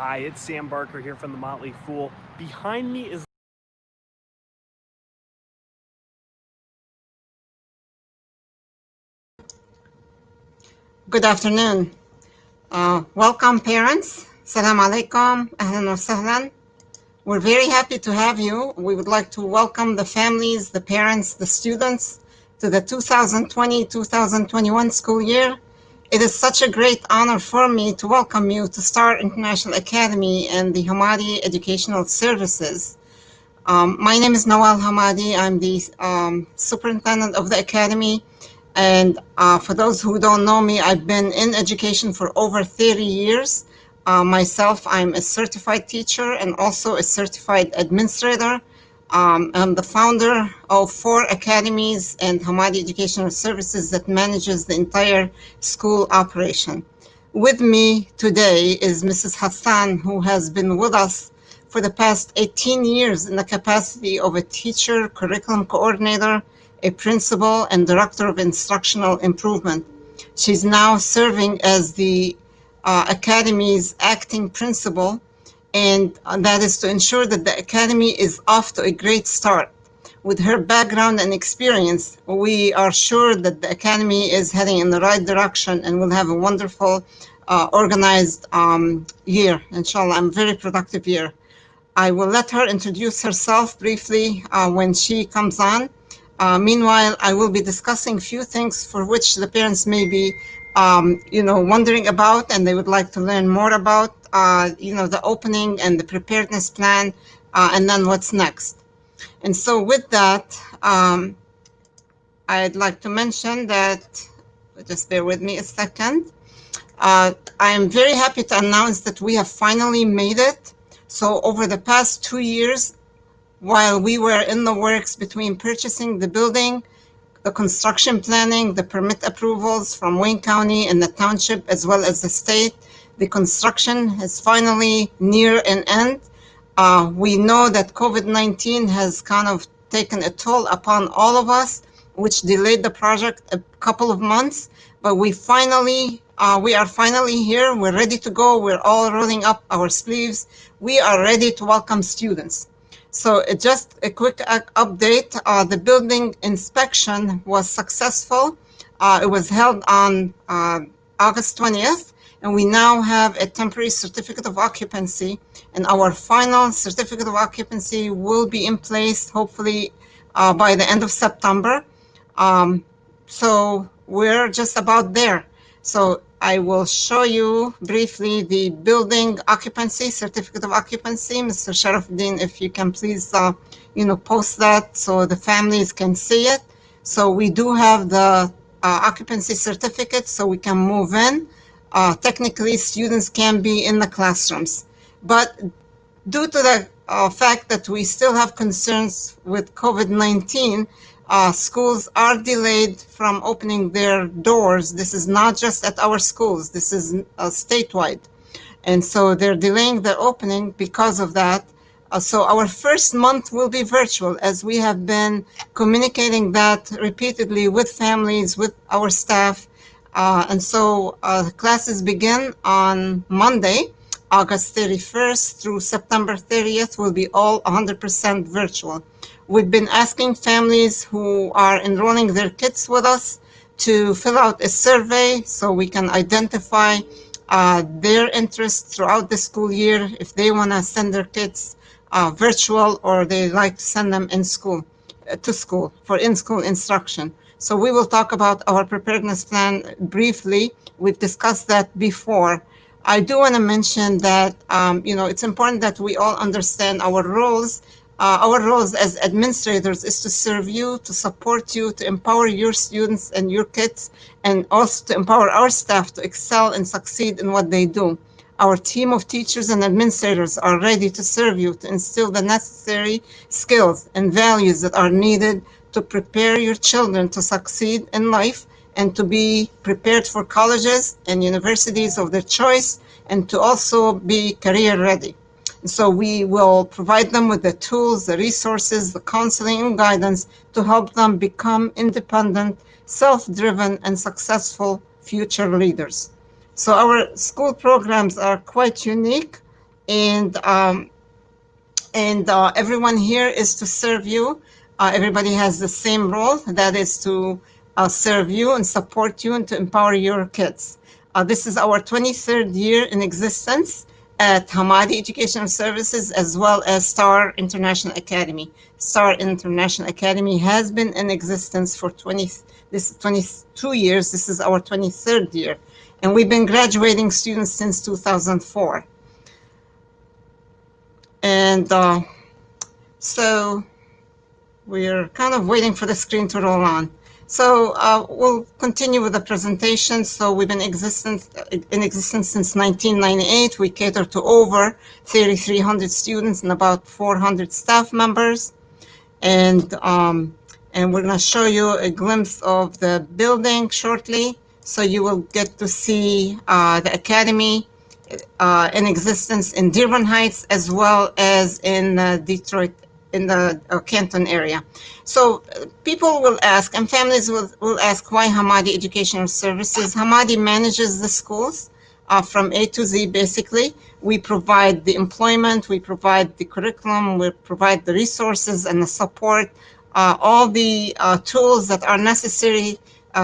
Hi, it's Sam Barker here from the Motley Fool. Behind me is Good afternoon. Welcome, parents. Salam alaikum. Ahlan wa sahlan. We're very happy to have you. We would like to welcome the families, the parents, the students to the 2020-2021 school year. It is such a great honor for me to welcome you to Star International Academy and the Hamadi Educational Services. My name is Nawal Hamadi. I'm the superintendent of the academy. And for those who don't know me, I've been in education for over 30 years. Myself, I'm a certified teacher and also a certified administrator. I'm the founder of 4 academies and Hamadi Educational Services that manages the entire school operation. With me today is Mrs. Hassan, who has been with us for the past 18 years in the capacity of a teacher, curriculum coordinator, a principal, and director of instructional improvement. She's now serving as the Academy's acting principal, and that is to ensure that the Academy is off to a great start. With her background and experience, we are sure that the Academy is heading in the right direction and will have a wonderful, organized year. Inshallah, a very productive year. I will let her introduce herself briefly when she comes on. Meanwhile, I will be discussing a few things for which the parents may be, wondering about, and they would like to learn more about, the opening and the preparedness plan, and then what's next. And so with that, I'd like to mention that, just bear with me a second. I am very happy to announce that we have finally made it. So over the past 2 years, while we were in the works between purchasing the building, the construction planning, the permit approvals from Wayne County and the township, as well as the state, the construction is finally near an end. We know that COVID-19 has kind of taken a toll upon all of us, which delayed the project a couple of months, but we are finally here. We're ready to go. We're all rolling up our sleeves. We are ready to welcome students. So just a quick update. The building inspection was successful. It was held on August 20th, and we now have a temporary certificate of occupancy, and our final certificate of occupancy will be in place hopefully by the end of September. So we're just about there. So I will show you briefly the building occupancy, certificate of occupancy. Mr. Sharafuddin, if you can please, post that so the families can see it. So we do have the occupancy certificate, so we can move in. Technically, students can be in the classrooms. But due to the fact that we still have concerns with COVID-19, schools are delayed from opening their doors. This is not just at our schools, this is statewide. And so they're delaying their opening because of that. So our first month will be virtual, as we have been communicating that repeatedly with families, with our staff. And so classes begin on Monday, August 31st through September 30th will be all 100% virtual. We've been asking families who are enrolling their kids with us to fill out a survey so we can identify their interests throughout the school year, if they want to send their kids virtual or they like to send them in school, to school for in-school instruction. So we will talk about our preparedness plan briefly. We've discussed that before. I do want to mention that, it's important that we all understand our roles. Our roles as administrators is to serve you, to support you, to empower your students and your kids, and also to empower our staff to excel and succeed in what they do. Our team of teachers and administrators are ready to serve you, to instill the necessary skills and values that are needed to prepare your children to succeed in life and to be prepared for colleges and universities of their choice, and to also be career ready. So we will provide them with the tools, the resources, the counseling and guidance to help them become independent, self-driven, and successful future leaders. So our school programs are quite unique. and everyone here is to serve you. Everybody has the same role, that is to serve you and support you and to empower your kids. This is our 23rd year in existence at Hamadi Educational Services, as well as Star International Academy. Star International Academy has been in existence for 22 years. This is our 23rd year. And we've been graduating students since 2004. And so we're kind of waiting for the screen to roll on. So we'll continue with the presentation. So we've been in existence since 1998. We cater to over 3,300 students and about 400 staff members. And we're going to show you a glimpse of the building shortly. So you will get to see the academy in existence in Dearborn Heights, as well as in Detroit, in the Canton area. So people will ask, and families will ask, why Hamadi Educational Services? Hamadi manages the schools from A to Z, basically. We provide the employment, we provide the curriculum, we provide the resources and the support, all the tools that are necessary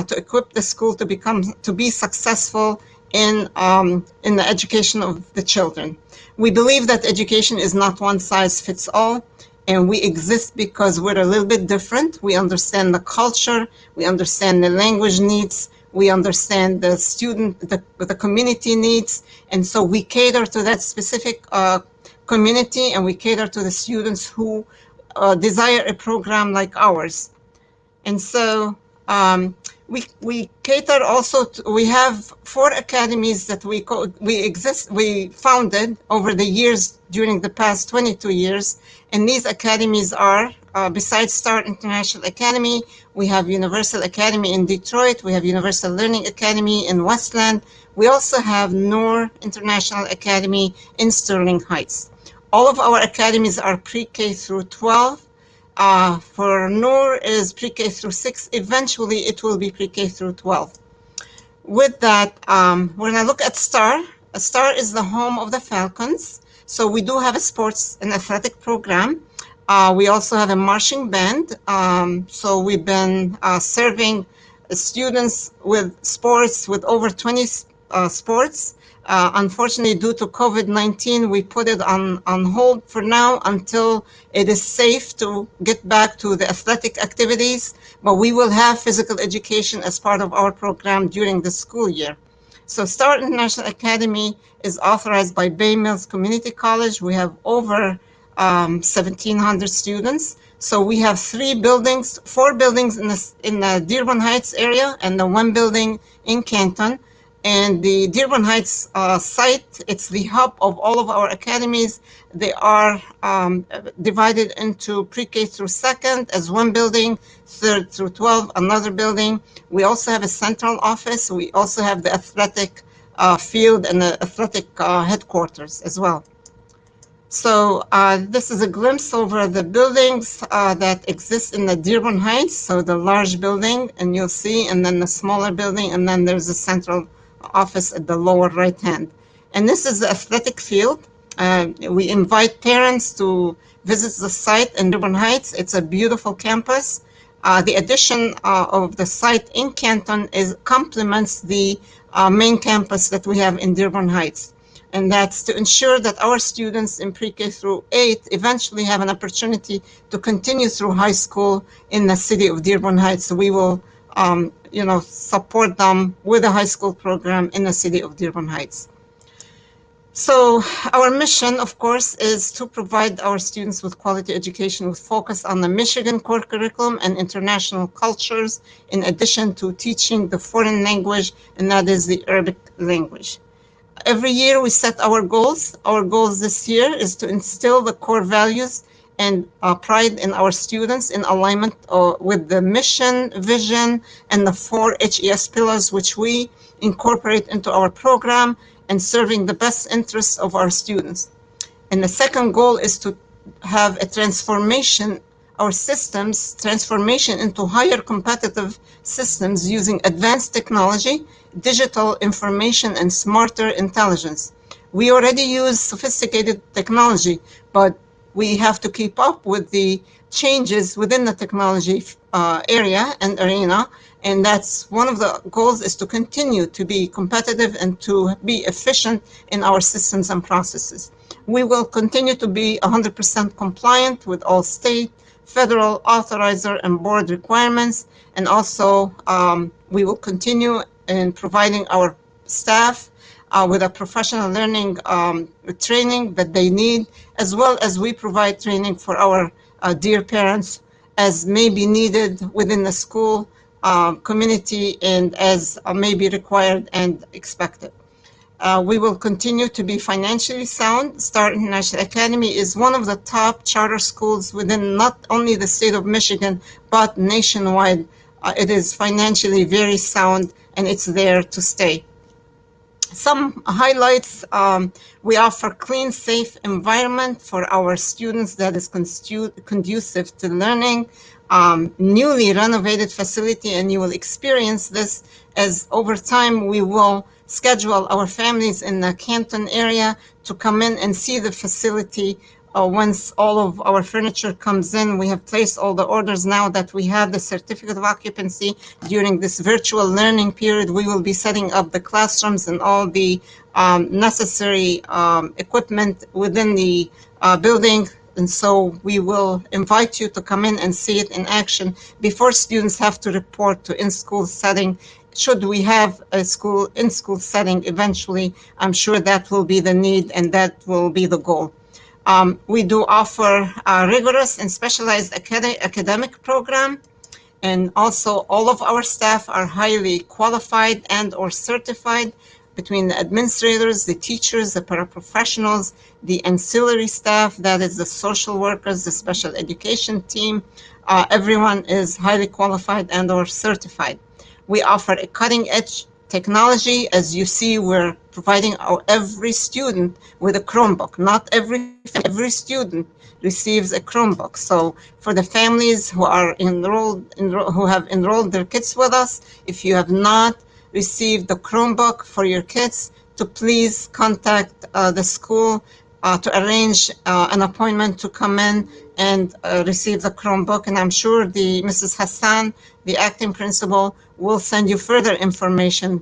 to equip the school to be successful in the education of the children. We believe that education is not one size fits all, and we exist because we're a little bit different. We understand the culture, we understand the language needs, we understand the student, the community needs, and so we cater to that specific community, and we cater to the students who desire a program like ours. And so we cater also to, we have 4 academies that we founded over the years during the past 22 years. And these academies are, besides Star International Academy, we have Universal Academy in Detroit, we have Universal Learning Academy in Westland. We also have Noor International Academy in Sterling Heights. All of our academies are pre-K through 12. For Noor is pre-K through 6. Eventually, it will be pre-K through 12. With that, we're going to look at Star. Star is the home of the Falcons. So we do have a sports and athletic program. We also have a marching band. So we've been serving students with sports, with over 20 sports. Unfortunately, due to COVID-19, we put it on hold for now until it is safe to get back to the athletic activities, but we will have physical education as part of our program during the school year. So Star International Academy is authorized by Bay Mills Community College. We have over 1,700 students. So we have 4 buildings in the Dearborn Heights area and the 1 building in Canton. And the Dearborn Heights site, it's the hub of all of our academies. They are divided into pre-K through 2nd as 1 building, 3rd through 12, another building. We also have a central office. We also have the athletic field and the athletic headquarters as well. So this is a glimpse over the buildings that exist in the Dearborn Heights. So the large building, and you'll see, and then the smaller building, and then there's a central office at the lower right hand. And this is the athletic field. We invite parents to visit the site in Dearborn Heights. It's a beautiful campus. The addition of the site in Canton complements the main campus that we have in Dearborn Heights. And that's to ensure that our students in pre-K through 8 eventually have an opportunity to continue through high school in the city of Dearborn Heights. So we will support them with a high school program in the city of Dearborn Heights. So our mission, of course, is to provide our students with quality education with focus on the Michigan core curriculum and international cultures, in addition to teaching the foreign language, and that is the Arabic language. Every year we set our goals. Our goals this year is to instill the core values and pride in our students in alignment with the mission, vision, and the 4 HES pillars, which we incorporate into our program, and serving the best interests of our students. And the second goal is to have a transformation, our systems transformation into higher competitive systems using advanced technology, digital information, and smarter intelligence. We already use sophisticated technology, but we have to keep up with the changes within the technology area and arena. And that's one of the goals, is to continue to be competitive and to be efficient in our systems and processes. We will continue to be 100% compliant with all state, federal authorizer and board requirements. And also we will continue in providing our staff with a professional learning training that they need, as well as we provide training for our dear parents as may be needed within the school community and as may be required and expected. We will continue to be financially sound. Star International Academy is one of the top charter schools within not only the state of Michigan, but nationwide. It is financially very sound, and it's there to stay. Some highlights: we offer clean, safe environment for our students that is conducive to learning. Newly renovated facility, and you will experience this as over time we will schedule our families in the Canton area to come in and see the facility. Once all of our furniture comes in, we have placed all the orders now that we have the certificate of occupancy. During this virtual learning period, we will be setting up the classrooms and all the necessary equipment within the building. And so we will invite you to come in and see it in action before students have to report to in-school setting. Should we have a in-school setting eventually, I'm sure that will be the need and that will be the goal. We do offer a rigorous and specialized academic program, and also all of our staff are highly qualified and or certified, between the administrators, the teachers, the paraprofessionals, the ancillary staff, that is the social workers, the special education team. Everyone is highly qualified and or certified. We offer a cutting-edge technology. As you see, we're providing every student with a Chromebook. Not every student receives a Chromebook. So for the families who are who have enrolled their kids with us, if you have not received the Chromebook for your kids, to please contact the school to arrange an appointment to come in and receive the Chromebook. And I'm sure Mrs. Hassan, the acting principal, will send you further information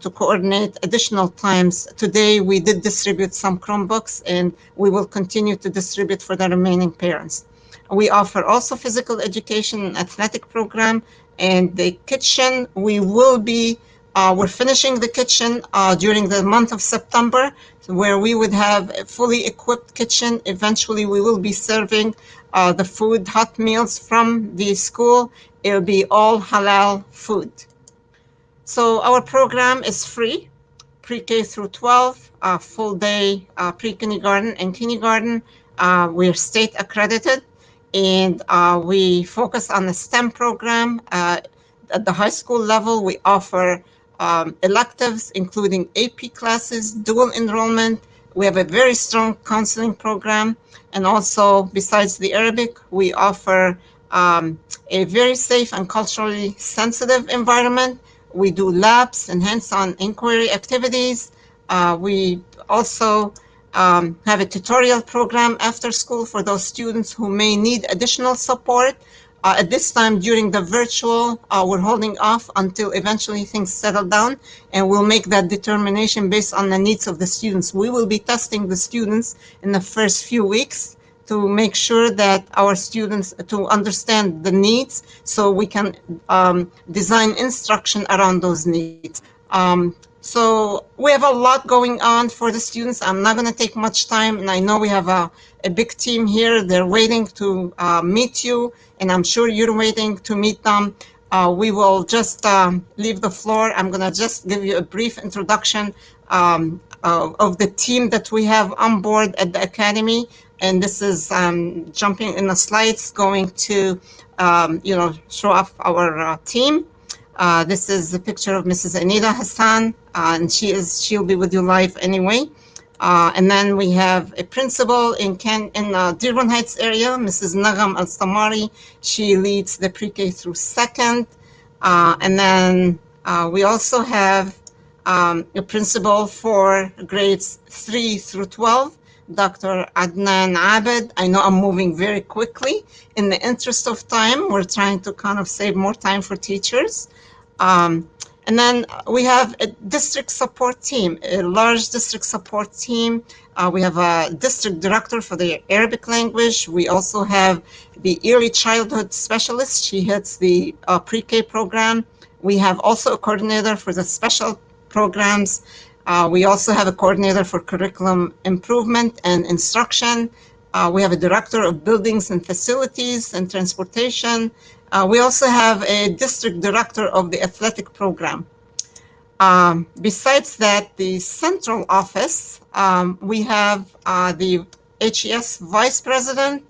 to coordinate additional times. Today, we did distribute some Chromebooks, and we will continue to distribute for the remaining parents. We offer also physical education and athletic program, and the kitchen, we're finishing the kitchen during the month of September, where we would have a fully equipped kitchen. Eventually, we will be serving the food, hot meals from the school. It'll be all halal food. So our program is free, pre-K through 12, full day pre-kindergarten and kindergarten. We're state accredited, and we focus on the STEM program. At the high school level, we offer electives, including AP classes, dual enrollment. We have a very strong counseling program. And also, besides the Arabic, we offer a very safe and culturally sensitive environment. We do labs and hands-on inquiry activities. We also have a tutorial program after school for those students who may need additional support. At this time, during the virtual, we're holding off until eventually things settle down, and we'll make that determination based on the needs of the students. We will be testing the students in the first few weeks to make sure that our students to understand the needs, so we can design instruction around those needs. So we have a lot going on for the students. I'm not going to take much time, and I know we have a big team here. They're waiting to meet you, and I'm sure you're waiting to meet them. We will just leave the floor. I'm going to just give you a brief introduction of the team that we have on board at the Academy. And this is jumping in the slides, going to show off our team. This is a picture of Mrs. Anita Hassan, and she'll be with you live anyway. And then we have a principal in Dearborn Heights area, Mrs. Nagam Al-Samari. She leads the pre-K through second. And then we also have a principal for grades 3 through 12, Dr. Adnan Abed. I know I'm moving very quickly. In the interest of time, we're trying to kind of save more time for teachers. And then we have a district support team, a large district support team. We have a district director for the Arabic language. We also have the early childhood specialist. She heads the pre-K program. We have also a coordinator for the special programs. We also have a coordinator for curriculum improvement and instruction. We have a director of buildings and facilities and transportation. We also have a district director of the athletic program. Besides that, the central office, we have the HES vice president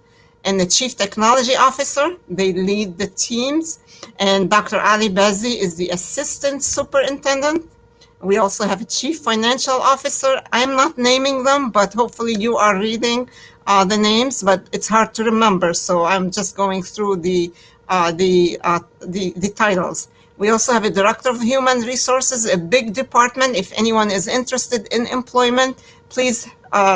and the chief technology officer. They lead the teams. And Dr. Ali Bazi is the assistant superintendent. We also have a chief financial officer. I'm not naming them, but hopefully you are reading the names, but it's hard to remember. So I'm just going through the titles. We also have a director of human resources, a big department. If anyone is interested in employment, please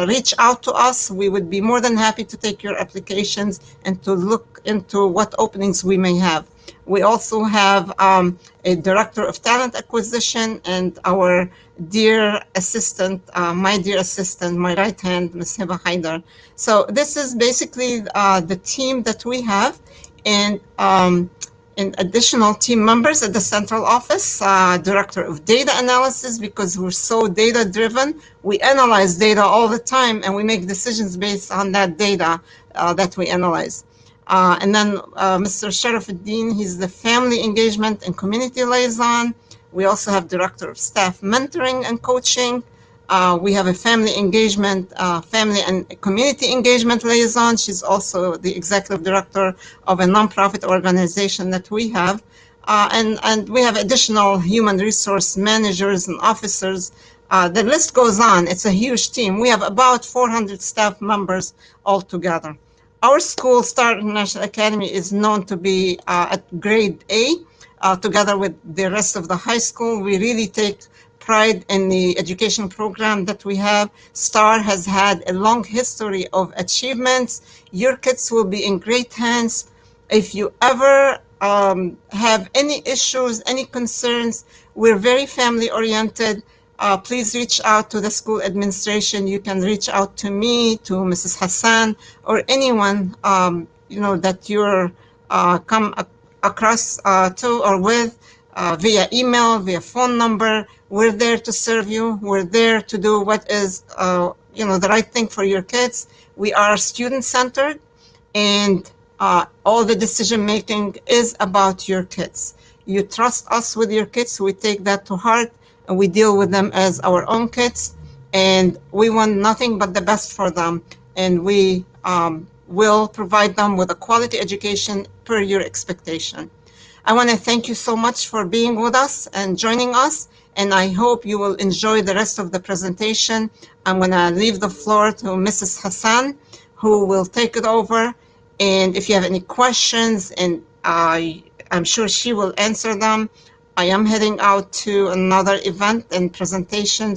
reach out to us. We would be more than happy to take your applications and to look into what openings we may have. We also have a director of talent acquisition and our dear assistant, my right hand, Ms. Hiba Haidar. So this is basically the team that we have. And additional team members at the central office, director of data analysis, because we're so data driven. We analyze data all the time and we make decisions based on that data that we analyze. And then Mr. Sharafuddin, he's the family engagement and community liaison. We also have director of staff mentoring and coaching. We have a family engagement, family and community engagement liaison. She's also the executive director of a nonprofit organization that we have. And we have additional human resource managers and officers. The list goes on. It's a huge team. We have about 400 staff members altogether. Our school, Star International Academy, is known to be at grade A, together with the rest of the high school. We really take pride in the education program that we have. STAR has had a long history of achievements. Your kids will be in great hands. If you ever have any issues, any concerns, we're very family oriented. Please reach out to the school administration. You can reach out to me, to Mrs. Hassan, or anyone that you're come across to or with via email, via phone number. We're there to serve you. We're there to do what is the right thing for your kids. We are student-centered, and all the decision making is about your kids. You trust us with your kids. We take that to heart. And we deal with them as our own kids, and we want nothing but the best for them. And we will provide them with a quality education per your expectation. I want to thank you so much for being with us and joining us, and I hope you will enjoy the rest of the presentation. I'm going to leave the floor to Mrs. Hassan, who will take it over. And if you have any questions, and I'm sure she will answer them. I am heading out to another event and presentation,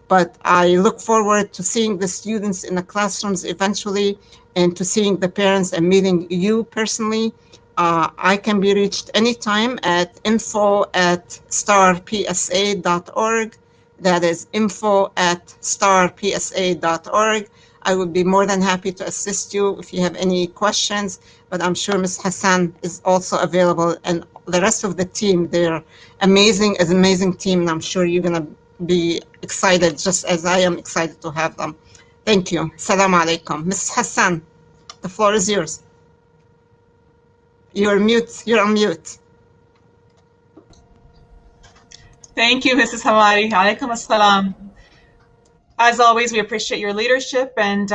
but I look forward to seeing the students in the classrooms eventually, and to seeing the parents and meeting you personally. I can be reached anytime at info@starpsa.org. That is info@starpsa.org. I would be more than happy to assist you if you have any questions, but I'm sure Ms. Hassan is also available, and the rest of the team. They're amazing, an amazing team, and I'm sure you're going to be excited just as I am excited to have them. Thank you. Assalamu alaikum. Ms. Hassan, the floor is yours. You're mute. You're on mute. Thank you, Mrs. Hamadi. Alaikum assalam. As always, we appreciate your leadership and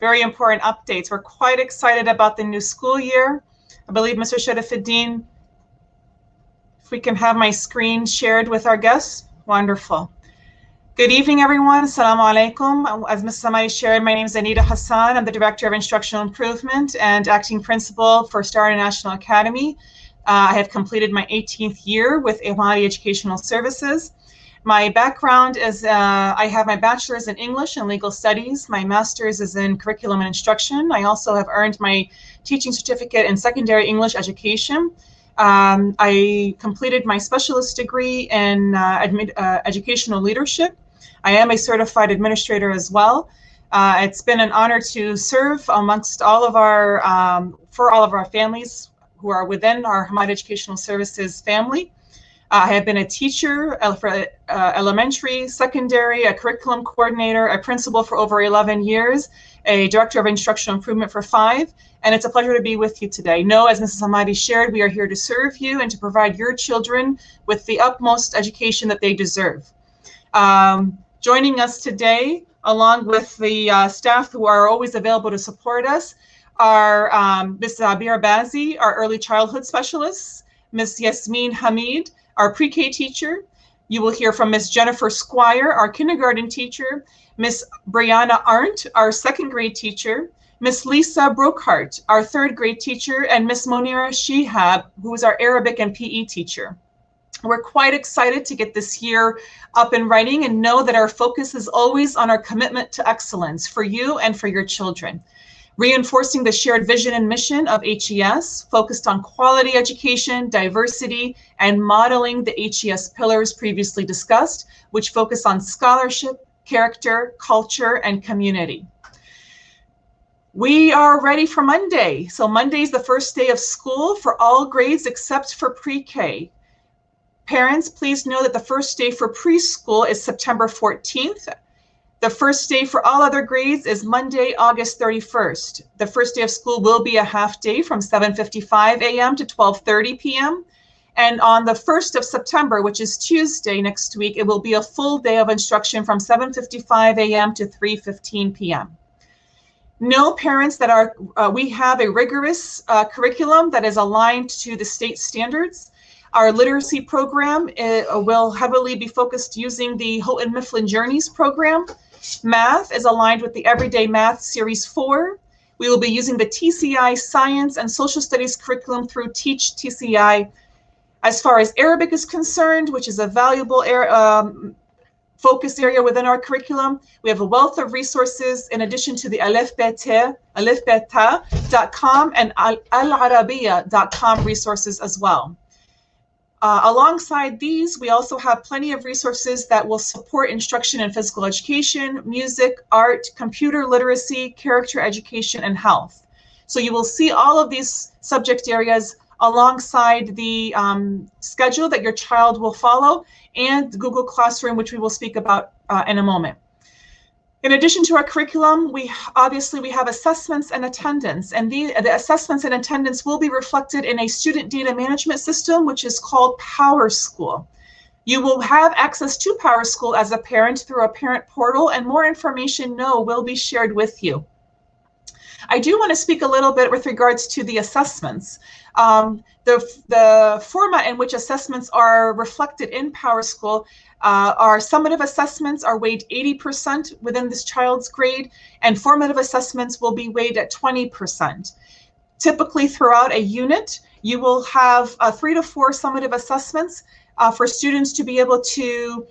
very important updates. We're quite excited about the new school year. I believe Mr. Sharafuddin, if we can have my screen shared with our guests. Wonderful. Good evening, everyone. Assalamu alaikum. As Mrs. Hamadi shared, my name is Anita Hassan. I'm the Director of Instructional Improvement and Acting Principal for Star International Academy. I have completed my 18th year with Ahmadi Educational Services. My background is I have my bachelor's in English and legal studies. My master's is in curriculum and instruction. I also have earned my teaching certificate in secondary English education. I completed my specialist degree in educational leadership. I am a certified administrator as well. It's been an honor to serve amongst all of our, for all of our families who are within our Hamad Educational Services family. I have been a teacher for elementary, secondary, a curriculum coordinator, a principal for over 11 years, a director of instructional improvement for 5, and it's a pleasure to be with you today. Know, as Mrs. Hamadi shared, we are here to serve you and to provide your children with the utmost education that they deserve. Joining us today, along with the staff who are always available to support us, are Ms. Abir Bazi, our early childhood specialist, Ms. Yasmin Hamid, our pre-K teacher. You will hear from Ms. Jennifer Squire, our kindergarten teacher, Ms. Brianna Arndt, our second grade teacher, Ms. Lisa Brookhart, our third grade teacher, and Ms. Monira Shihab, who is our Arabic and PE teacher. We're quite excited to get this year up and running and know that our focus is always on our commitment to excellence for you and for your children. Reinforcing the shared vision and mission of HES, focused on quality education, diversity, and modeling the HES pillars previously discussed, which focus on scholarship, character, culture, and community. We are ready for Monday. So Monday is the first day of school for all grades except for pre-K. Parents, please know that the first day for preschool is September 14th. The first day for all other grades is Monday, August 31st. The first day of school will be a half day from 7:55 a.m. to 12:30 p.m. And on the 1st of September, which is Tuesday next week, it will be a full day of instruction from 7:55 a.m. to 3:15 p.m. Know, parents, that we have a rigorous curriculum that is aligned to the state standards. Our literacy program will heavily be focused using the Houghton Mifflin Journeys program. Math is aligned with the Everyday Math Series 4. We will be using the TCI Science and Social Studies curriculum through Teach TCI. As far as Arabic is concerned, which is a valuable focus area within our curriculum, we have a wealth of resources in addition to the alifbeta.com and alarabiya.com resources as well. Alongside these, we also have plenty of resources that will support instruction in physical education, music, art, computer literacy, character education, and health. So you will see all of these subject areas alongside the schedule that your child will follow and Google Classroom, which we will speak about in a moment. In addition to our curriculum, we have assessments and attendance, and the assessments and attendance will be reflected in a student data management system, which is called PowerSchool. You will have access to PowerSchool as a parent through a parent portal, and more information will be shared with you. I do want to speak a little bit with regards to the assessments. The format in which assessments are reflected in PowerSchool our summative assessments are weighed 80% within this child's grade, and formative assessments will be weighed at 20%. Typically throughout a unit, you will have 3 to 4 summative assessments for students to be able to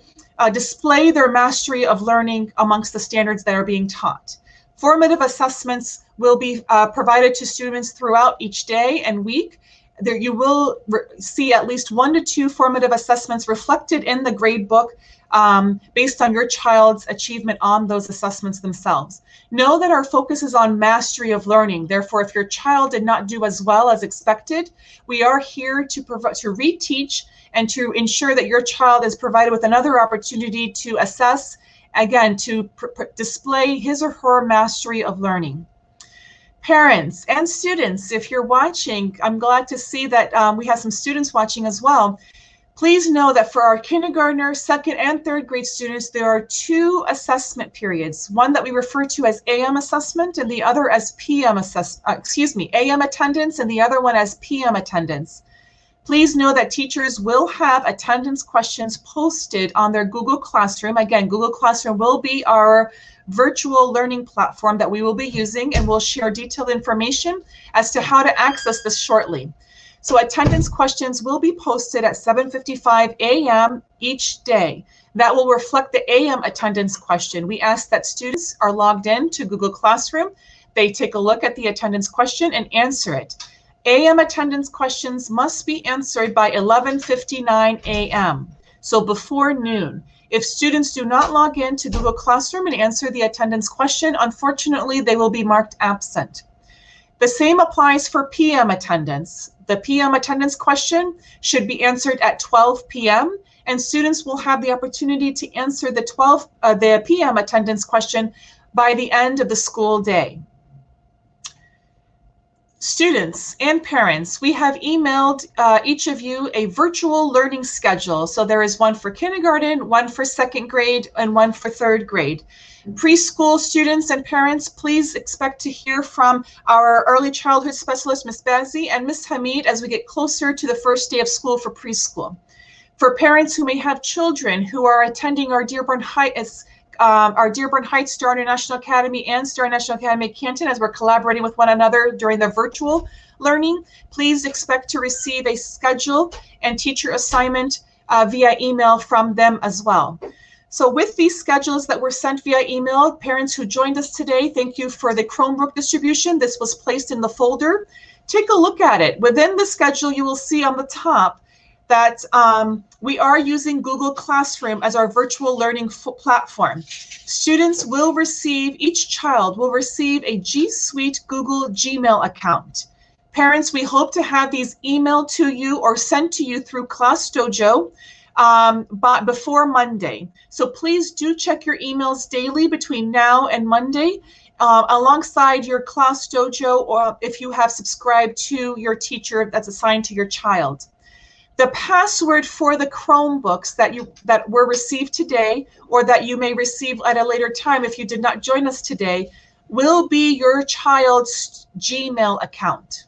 display their mastery of learning amongst the standards that are being taught. Formative assessments will be provided to students throughout each day and week. There you will see at least 1 to 2 formative assessments reflected in the grade book based on your child's achievement on those assessments themselves. Know that our focus is on mastery of learning. Therefore, if your child did not do as well as expected, we are here to reteach and to ensure that your child is provided with another opportunity to assess, again, to display his or her mastery of learning. Parents and students, if you're watching, I'm glad to see that we have some students watching as well. Please know that for our kindergartner, second and third grade students, there are 2 assessment periods, one that we refer to as AM assessment and the other as AM attendance and the other one as PM attendance. Please know that teachers will have attendance questions posted on their Google Classroom. Again, Google Classroom will be our virtual learning platform that we will be using, and we'll share detailed information as to how to access this shortly. So attendance questions will be posted at 7:55 a.m. each day. That will reflect the AM attendance question. We ask that students are logged in to Google Classroom. They take a look at the attendance question and answer it. AM attendance questions must be answered by 11:59 a.m., so before noon. If students do not log in to Google Classroom and answer the attendance question, unfortunately, they will be marked absent. The same applies for PM attendance. The PM attendance question should be answered at 12 p.m., and students will have the opportunity to answer the PM attendance question by the end of the school day. Students and parents, we have emailed each of you a virtual learning schedule. So there is one for kindergarten, one for second grade, and one for third grade. Preschool students and parents, please expect to hear from our early childhood specialist, Ms. Bazzi, and Ms. Hamid as we get closer to the first day of school for preschool. For parents who may have children who are attending our Dearborn Heights Star International Academy and Star National Academy Canton, as we're collaborating with one another during the virtual learning, please expect to receive a schedule and teacher assignment via email from them as well. So with these schedules that were sent via email, parents who joined us today, thank you for the Chromebook distribution. This was placed in the folder. Take a look at it. Within the schedule, you will see on the top that we are using Google Classroom as our virtual learning platform. Students will receive, each child will receive a G Suite Google Gmail account. Parents, we hope to have these emailed to you or sent to you through Class Dojo before Monday. So please do check your emails daily between now and Monday, alongside your Class Dojo, or if you have subscribed to your teacher that's assigned to your child. The password for the Chromebooks that were received today, or that you may receive at a later time if you did not join us today, will be your child's Gmail account.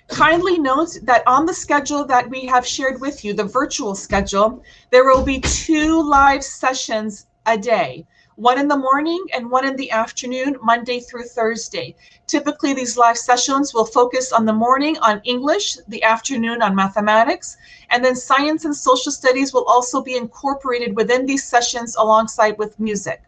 Kindly note that on the schedule that we have shared with you, the virtual schedule, there will be 2 live sessions a day, one in the morning and one in the afternoon, Monday through Thursday. Typically, these live sessions will focus on the morning on English, the afternoon on mathematics, and then science and social studies will also be incorporated within these sessions alongside with music.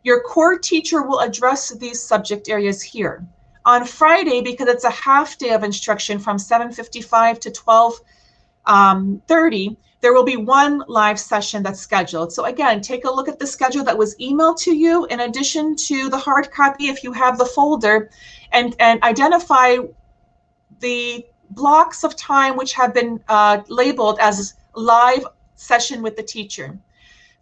Your core teacher will address these subject areas here. On Friday, because it's a half day of instruction from 7:55 to 12:30, there will be 1 live session that's scheduled. So again, take a look at the schedule that was emailed to you in addition to the hard copy if you have the folder, and identify the blocks of time which have been labeled as live session with the teacher.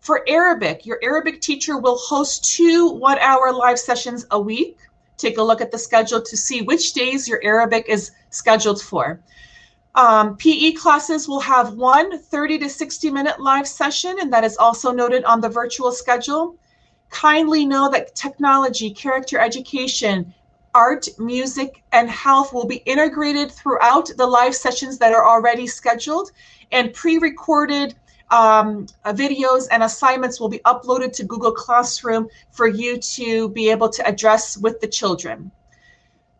For Arabic, your Arabic teacher will host 2 one-hour live sessions a week. Take a look at the schedule to see which days your Arabic is scheduled for. PE classes will have 1 30 to 60-minute live session, and that is also noted on the virtual schedule. Kindly know that technology, character education, art, music, and health will be integrated throughout the live sessions that are already scheduled, and pre-recorded videos and assignments will be uploaded to Google Classroom for you to be able to address with the children.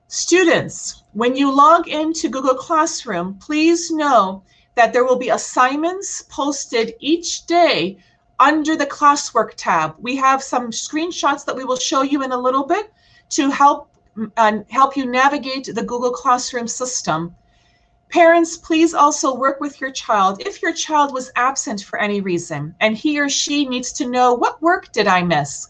Students, when you log into Google Classroom, please know that there will be assignments posted each day under the classwork tab. We have some screenshots that we will show you in a little bit to help you navigate the Google Classroom system. Parents, please also work with your child. If your child was absent for any reason and he or she needs to know, what work did I miss?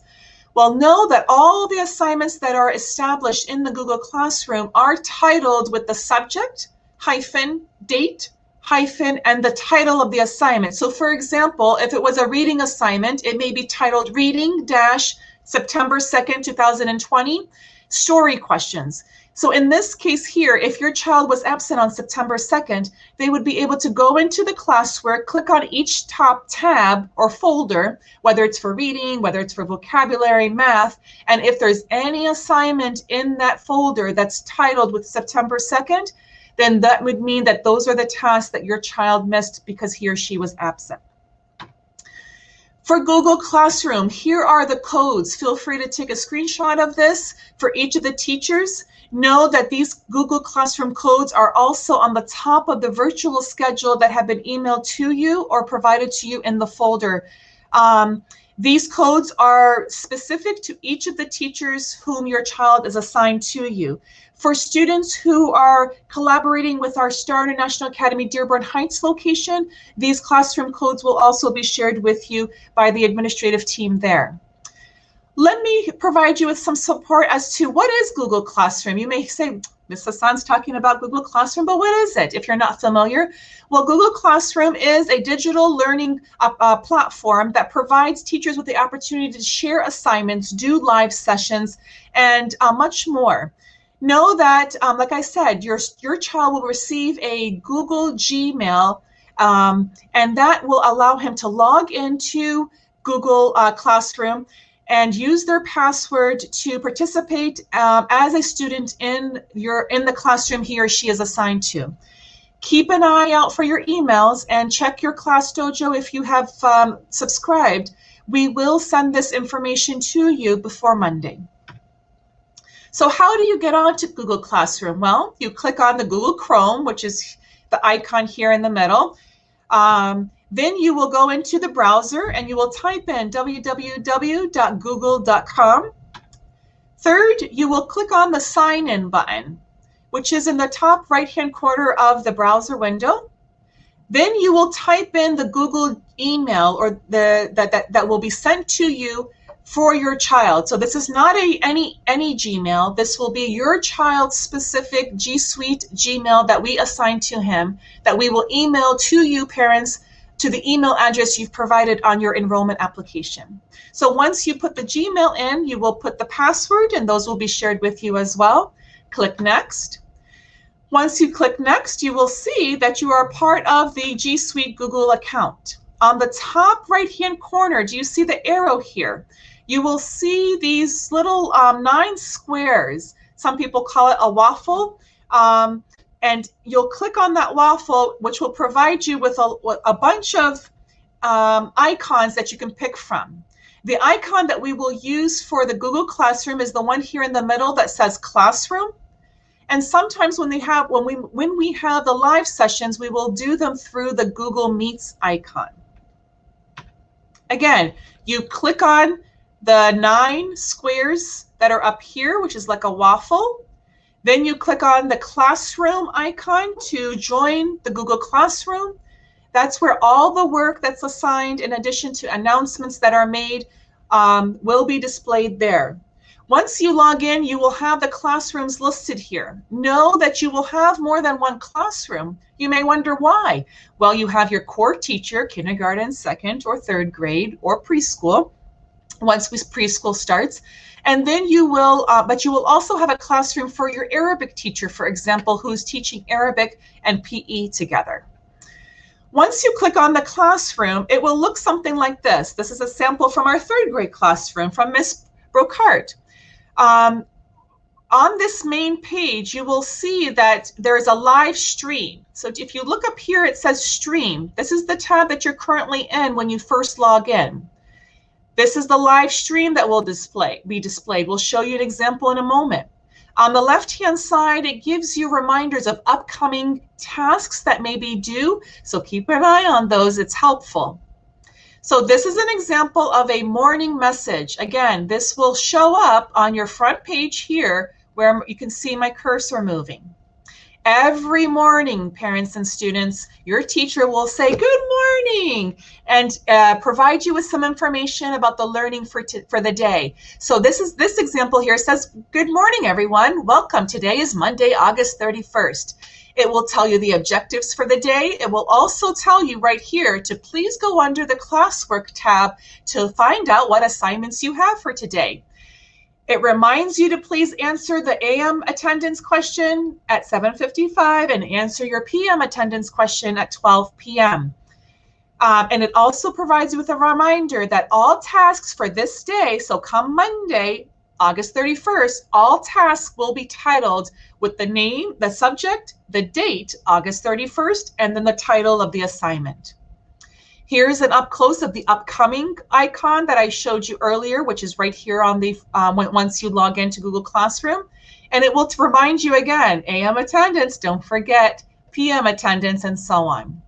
Well, know that all the assignments that are established in the Google Classroom are titled with the subject, hyphen, date, hyphen, and the title of the assignment. So for example, if it was a reading assignment, it may be titled Reading September 2nd, 2020, Story Questions. So in this case here, if your child was absent on September 2nd, they would be able to go into the classwork, click on each top tab or folder, whether it's for reading, whether it's for vocabulary, math, and if there's any assignment in that folder that's titled with September 2nd, then that would mean that those are the tasks that your child missed because he or she was absent. For Google Classroom, here are the codes. Feel free to take a screenshot of this for each of the teachers. Know that these Google Classroom codes are also on the top of the virtual schedule that have been emailed to you or provided to you in the folder. These codes are specific to each of the teachers whom your child is assigned to you. For students who are collaborating with our Star International Academy Dearborn Heights location, these classroom codes will also be shared with you by the administrative team there. Let me provide you with some support as to what is Google Classroom. You may say, Ms. Hassan's talking about Google Classroom, but what is it if you're not familiar? Well, Google Classroom is a digital learning platform that provides teachers with the opportunity to share assignments, do live sessions, and much more. Know that, like I said, your child will receive a Google Gmail, and that will allow him to log into Google Classroom and use their password to participate as a student in the classroom he or she is assigned to. Keep an eye out for your emails and check your Class Dojo if you have subscribed. We will send this information to you before Monday. So how do you get onto Google Classroom? Well, you click on the Google Chrome, which is the icon here in the middle. Then you will go into the browser and you will type in www.google.com. Third, you will click on the sign in button, which is in the top right-hand corner of the browser window. Then you will type in the Google email or that will be sent to you for your child. So this is not any Gmail. This will be your child's specific G Suite Gmail that we assign to him, that we will email to you parents to the email address you've provided on your enrollment application. So once you put the Gmail in, you will put the password and those will be shared with you as well. Click Next. Once you click Next, you will see that you are part of the G Suite Google account. On the top right-hand corner, do you see the arrow here? You will see these little 9 squares. Some people call it a waffle. And you'll click on that waffle, which will provide you with a bunch of icons that you can pick from. The icon that we will use for the Google Classroom is the one here in the middle that says Classroom. And sometimes when we have the live sessions, we will do them through the Google Meets icon. Again, you click on the 9 squares that are up here, which is like a waffle. Then you click on the Classroom icon to join the Google Classroom. That's where all the work that's assigned, in addition to announcements that are made, will be displayed there. Once you log in, you will have the classrooms listed here. Know that you will have more than one classroom. You may wonder why. Well, you have your core teacher, kindergarten, 2nd or 3rd grade, or preschool, once preschool starts. And then you will, but you will also have a classroom for your Arabic teacher, for example, who's teaching Arabic and PE together. Once you click on the classroom, it will look something like this. This is a sample from our 3rd grade classroom from Miss Brocart. On this main page, you will see that there is a live stream. So if you look up here, it says Stream. This is the tab that you're currently in when you first log in. This is the live stream that will be displayed. We'll show you an example in a moment. On the left-hand side, it gives you reminders of upcoming tasks that may be due. So keep an eye on those. It's helpful. So this is an example of a morning message. Again, this will show up on your front page here where you can see my cursor moving. Every morning, parents and students, your teacher will say, "Good morning," and provide you with some information about the learning for the day. So this example here says, "Good morning, everyone. Welcome. Today is Monday, August 31st. It will tell you the objectives for the day. It will also tell you right here to please go under the classwork tab to find out what assignments you have for today. It reminds you to please answer the AM attendance question at 7:55 and answer your PM attendance question at 12 p.m. And it also provides you with a reminder that all tasks for this day, so come Monday, August 31st, all tasks will be titled with the name, the subject, the date, August 31st, and then the title of the assignment. Here's an up close of the upcoming icon that I showed you earlier, which is right here on the once you log into Google Classroom. And it will remind you again, AM attendance, don't forget PM attendance, and so on.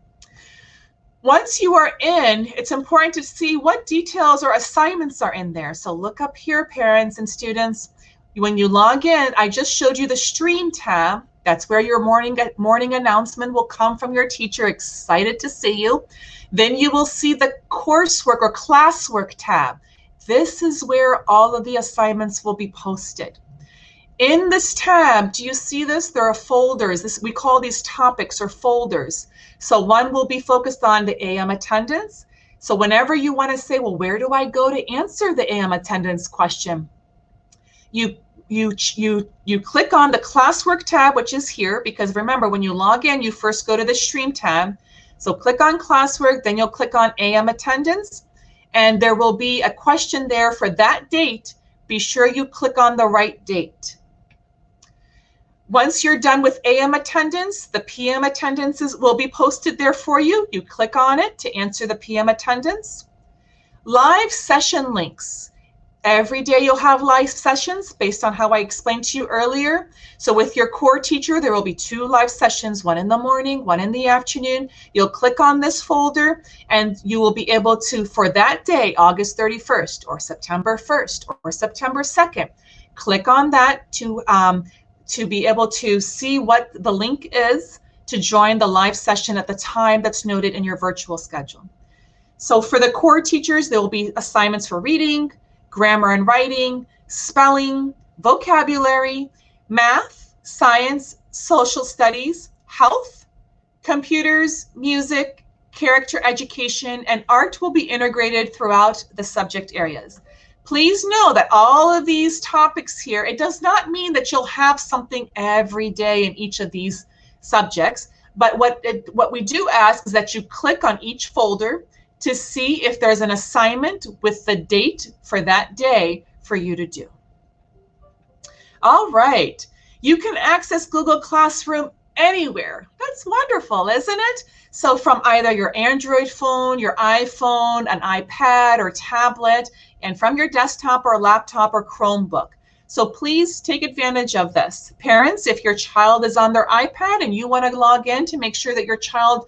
Once you are in, it's important to see what details or assignments are in there. So look up here, parents and students. When you log in, I just showed you the stream tab. That's where your morning announcement will come from your teacher. Excited to see you. Then you will see the coursework or classwork tab. This is where all of the assignments will be posted. In this tab, do you see this? There are folders. We call these topics or folders. So one will be focused on the AM attendance. So whenever you want to say, well, where do I go to answer the AM attendance question? You click on the classwork tab, which is here, because remember, when you log in, you first go to the stream tab. So click on classwork, then you'll click on AM attendance, and there will be a question there for that date. Be sure you click on the right date. Once you're done with AM attendance, the PM attendances will be posted there for you. You click on it to answer the PM attendance. Live session links. Every day you'll have live sessions based on how I explained to you earlier. So with your core teacher, there will be 2 live sessions, one in the morning, one in the afternoon. You'll click on this folder and you will be able to, for that day, August 31st or September 1st or September 2nd, click on that to be able to see what the link is to join the live session at the time that's noted in your virtual schedule. So for the core teachers, there will be assignments for reading, grammar and writing, spelling, vocabulary, math, science, social studies, health, computers, music, character education, and art will be integrated throughout the subject areas. Please know that all of these topics here, it does not mean that you'll have something every day in each of these subjects, but what we do ask is that you click on each folder to see if there's an assignment with the date for that day for you to do. All right, you can access Google Classroom anywhere. That's wonderful, isn't it? So from either your Android phone, your iPhone, an iPad or tablet, and from your desktop or laptop or Chromebook. So please take advantage of this. Parents, if your child is on their iPad and you want to log in to make sure that your child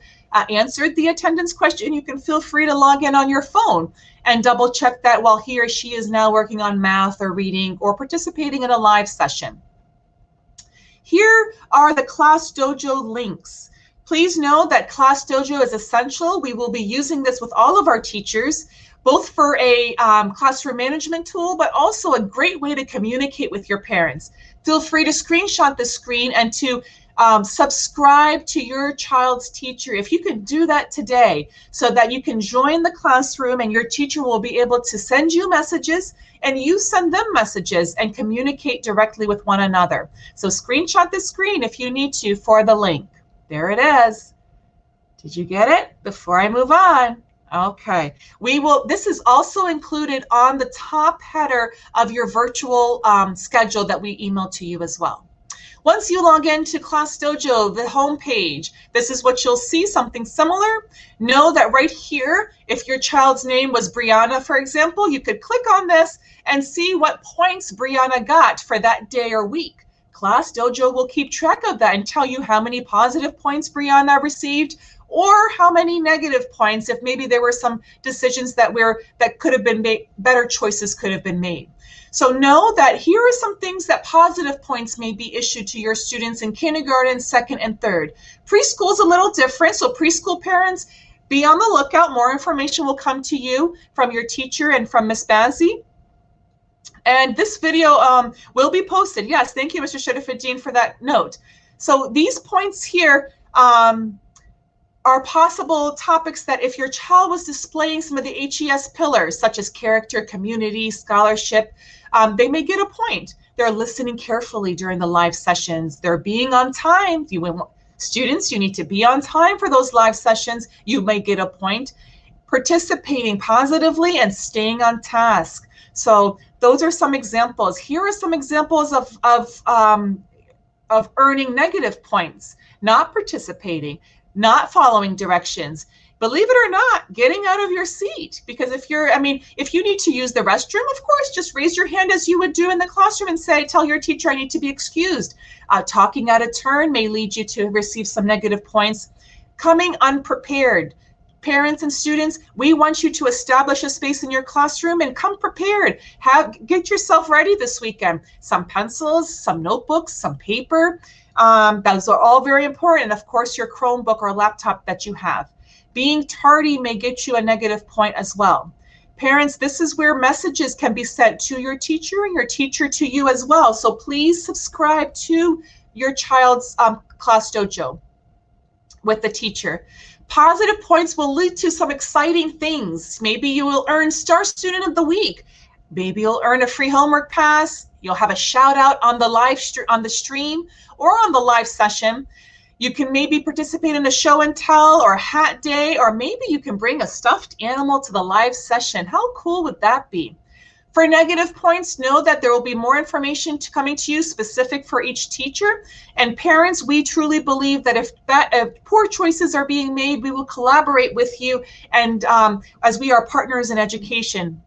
answered the attendance question, you can feel free to log in on your phone and double check that while he or she is now working on math or reading or participating in a live session. Here are the Class Dojo links. Please know that Class Dojo is essential. We will be using this with all of our teachers, both for a classroom management tool, but also a great way to communicate with your parents. Feel free to screenshot the screen and to subscribe to your child's teacher. If you could do that today so that you can join the classroom and your teacher will be able to send you messages and you send them messages and communicate directly with one another. So screenshot the screen if you need to for the link. There it is. Did you get it? Before I move on. Okay, this is also included on the top header of your virtual schedule that we email to you as well. Once you log into Class Dojo, the home page, this is what you'll see, something similar. Know that right here, if your child's name was Brianna, for example, you could click on this and see what points Brianna got for that day or week. Class Dojo will keep track of that and tell you how many positive points Brianna received or how many negative points if maybe there were some decisions that could have been made, better choices could have been made. So know that here are some things that positive points may be issued to your students in kindergarten, second, and third. Preschool is a little different, so preschool parents, be on the lookout. More information will come to you from your teacher and from Ms. Bazzi. And this video will be posted. Yes, thank you, Mr. Sharifuddin, for that note. So these points here are possible topics that if your child was displaying some of the HES pillars, such as character, community, scholarship, they may get a point. They're listening carefully during the live sessions. They're being on time. Students, you need to be on time for those live sessions. You may get a point. Participating positively and staying on task. So those are some examples. Here are some examples of earning negative points: not participating, not following directions, believe it or not, getting out of your seat. Because if you need to use the restroom, of course, just raise your hand as you would do in the classroom and tell your teacher, I need to be excused. Talking out of turn may lead you to receive some negative points. Coming unprepared. Parents and students, we want you to establish a space in your classroom and come prepared. Get yourself ready this weekend. Some pencils, some notebooks, some paper. Those are all very important. And of course, your Chromebook or laptop that you have. Being tardy may get you a negative point as well. Parents, this is where messages can be sent to your teacher and your teacher to you as well. So please subscribe to your child's class dojo with the teacher. Positive points will lead to some exciting things. Maybe you will earn Star Student of the Week. Maybe you'll earn a free homework pass. You'll have a shout out on the stream or on the live session. You can maybe participate in a show and tell or a hat day, or maybe you can bring a stuffed animal to the live session. How cool would that be? For negative points, know that there will be more information coming to you specific for each teacher. And parents, we truly believe that if poor choices are being made, we will collaborate with you, and as we are partners in education.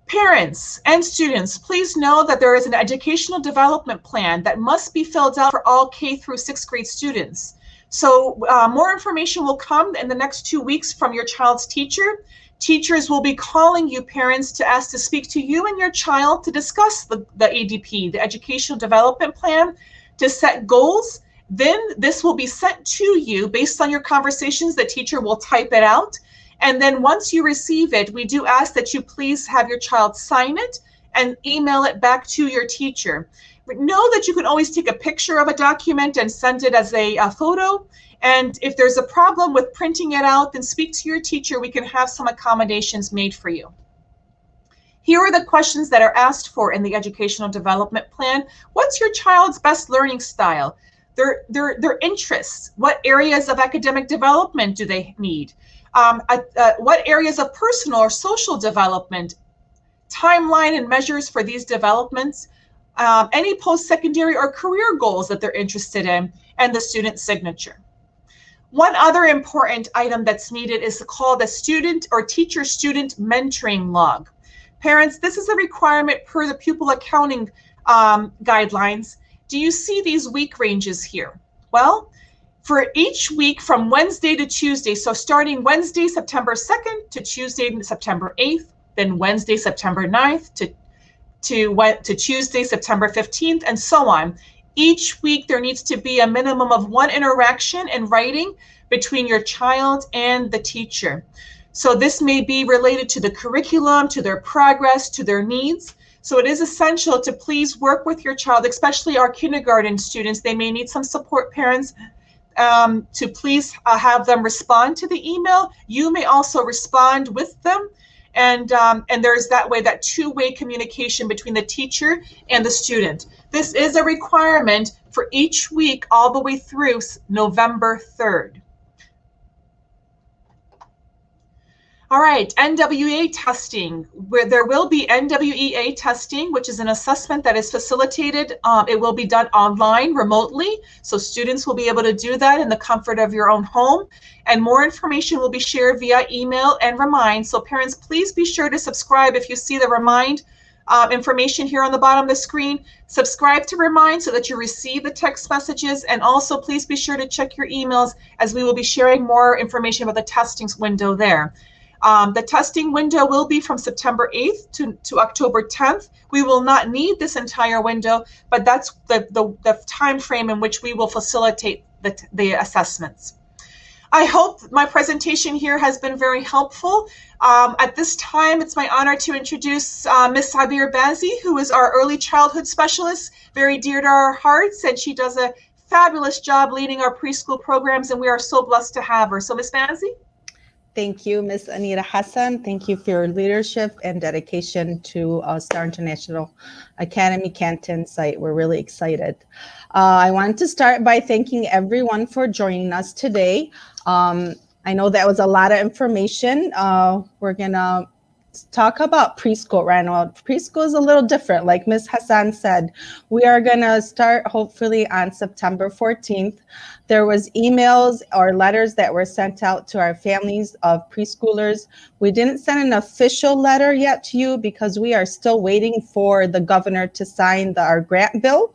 Parents and students, please know that there is an educational development plan that must be filled out for all K through 6th grade students. So more information will come in the next 2 weeks from your child's teacher. Teachers will be calling you, parents, to ask to speak to you and your child to discuss the ADP, the Educational Development Plan, to set goals. Then this will be sent to you based on your conversations. The teacher will type it out. And then once you receive it, we do ask that you please have your child sign it and email it back to your teacher. But know that you can always take a picture of a document and send it as a photo. And if there's a problem with printing it out, then speak to your teacher. We can have some accommodations made for you. Here are the questions that are asked for in the Educational Development Plan. What's your child's best learning style? Their interests. What areas of academic development do they need? What areas of personal or social development? Timeline and measures for these developments. Any post-secondary or career goals that they're interested in, and the student signature. One other important item that's needed is called a student or teacher-student mentoring log. Parents, this is a requirement per the pupil accounting guidelines. Do you see these week ranges here? Well, for each week from Wednesday to Tuesday, so starting Wednesday, September 2nd to Tuesday, September 8th, then Wednesday, September 9th to Tuesday, September 15th, and so on. Each week there needs to be a minimum of one interaction in writing between your child and the teacher. So this may be related to the curriculum, to their progress, to their needs. So it is essential to please work with your child, especially our kindergarten students. They may need some support, parents, to please have them respond to the email. You may also respond with them. And there's that way, that two-way communication between the teacher and the student. This is a requirement for each week all the way through November 3rd. All right, NWEA testing, where there will be NWEA testing, which is an assessment that is facilitated. It will be done online, remotely, so students will be able to do that in the comfort of your own home. And more information will be shared via email and Remind. So parents, please be sure to subscribe. If you see the Remind information here on the bottom of the screen, subscribe to Remind so that you receive the text messages. And also please be sure to check your emails, as we will be sharing more information about the testing window there. The testing window will be from September 8th to October 10th. We will not need this entire window, but that's the time frame in which we will facilitate the assessments. I hope my presentation here has been very helpful. At this time, it's my honor to introduce Ms. Sabir Bazi, who is our early childhood specialist, very dear to our hearts, and she does a fabulous job leading our preschool programs, and we are so blessed to have her. So Ms. Bazi? Thank you, Ms. Anita Hassan. Thank you for your leadership and dedication to Star International Academy Canton site. We're really excited. I wanted to start by thanking everyone for joining us today. I know that was a lot of information. We're gonna talk about preschool right now. Preschool is a little different. Like Ms. Hassan said, we are gonna start hopefully on September 14th. There was emails or letters that were sent out to our families of preschoolers. We didn't send an official letter yet to you because we are still waiting for the governor to sign our grant bill.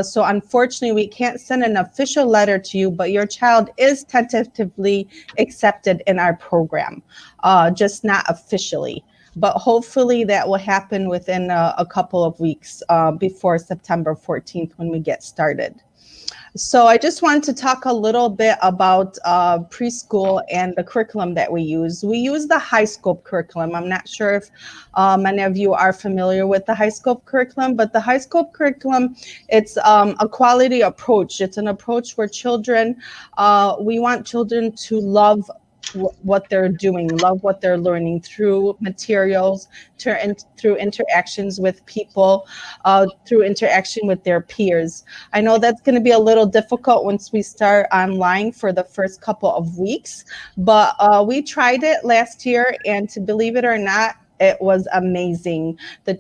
So unfortunately, we can't send an official letter to you, but your child is tentatively accepted in our program, just not officially. But hopefully that will happen within a couple of weeks before September 14th when we get started. So I just wanted to talk a little bit about preschool and the curriculum that we use. We use the high scope curriculum. I'm not sure if many of you are familiar with the high scope curriculum, but the high scope curriculum, it's a quality approach. It's an approach where children, we want children to love what they're doing, love what they're learning through materials, through interactions with people, through interaction with their peers. I know that's going to be a little difficult once we start online for the first couple of weeks, but we tried it last year, and to believe it or not, it was amazing. The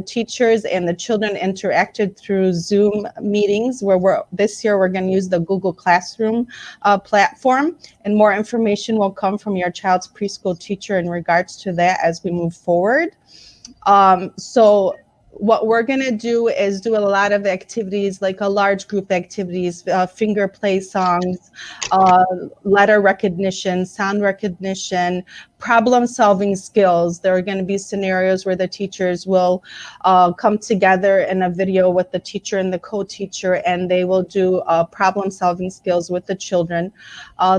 teachers and the children interacted through Zoom meetings where this year we're going to use the Google Classroom platform, and more information will come from your child's preschool teacher in regards to that as we move forward. So what we're going to do is do a lot of activities, like a large group activities, finger play songs, letter recognition, sound recognition, problem solving skills. There are going to be scenarios where the teachers will come together in a video with the teacher and the co-teacher, and they will do problem solving skills with the children.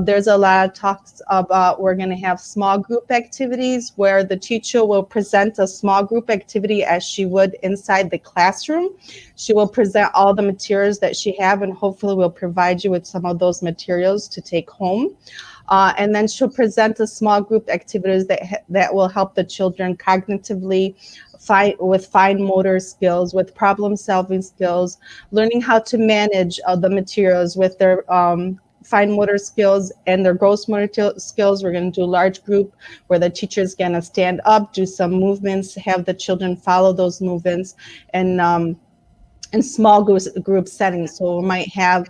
There's a lot of talks about we're going to have small group activities where the teacher will present a small group activity as she would inside the classroom. She will present all the materials that she have, and hopefully will provide you with some of those materials to take home. And then she'll present a small group activities that will help the children cognitively, with fine motor skills, with problem solving skills, learning how to manage the materials with their fine motor skills and their gross motor skills. We're going to do a large group where the teacher is going to stand up, do some movements, have the children follow those movements, and in small group settings. So we might have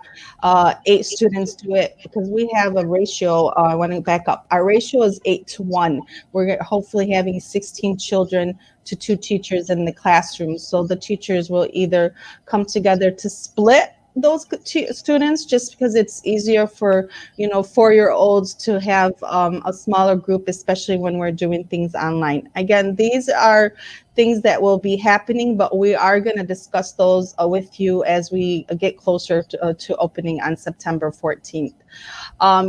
8 students do it, because we have a ratio. I want to back up. Our ratio is 8-to-1. We're hopefully having 16 children to 2 teachers in the classroom. So the teachers will either come together to split those students, just because it's easier for 4-year-olds to have a smaller group, especially when we're doing things online. Again, these are things that will be happening, but we are going to discuss those with you as we get closer to opening on September 14th.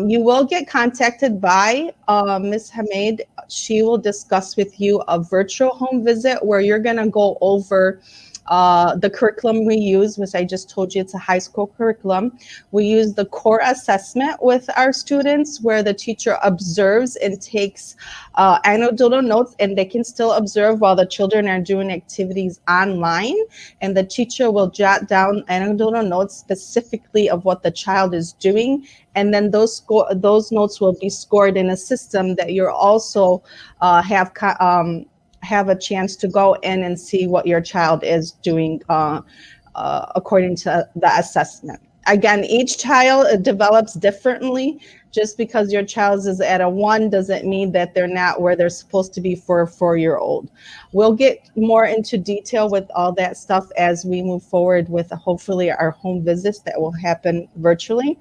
You will get contacted by Ms. Hamid. She will discuss with you a virtual home visit where you're going to go over the curriculum we use, which I just told you, it's a high school curriculum. We use the core assessment with our students, where the teacher observes and takes anecdotal notes, and they can still observe while the children are doing activities online. And the teacher will jot down anecdotal notes specifically of what the child is doing. And then those notes will be scored in a system that you're also have a chance to go in and see what your child is doing according to the assessment. Again, each child develops differently. Just because your child is at a 1 doesn't mean that they're not where they're supposed to be for a 4-year-old. We'll get more into detail with all that stuff as we move forward with hopefully our home visits that will happen virtually.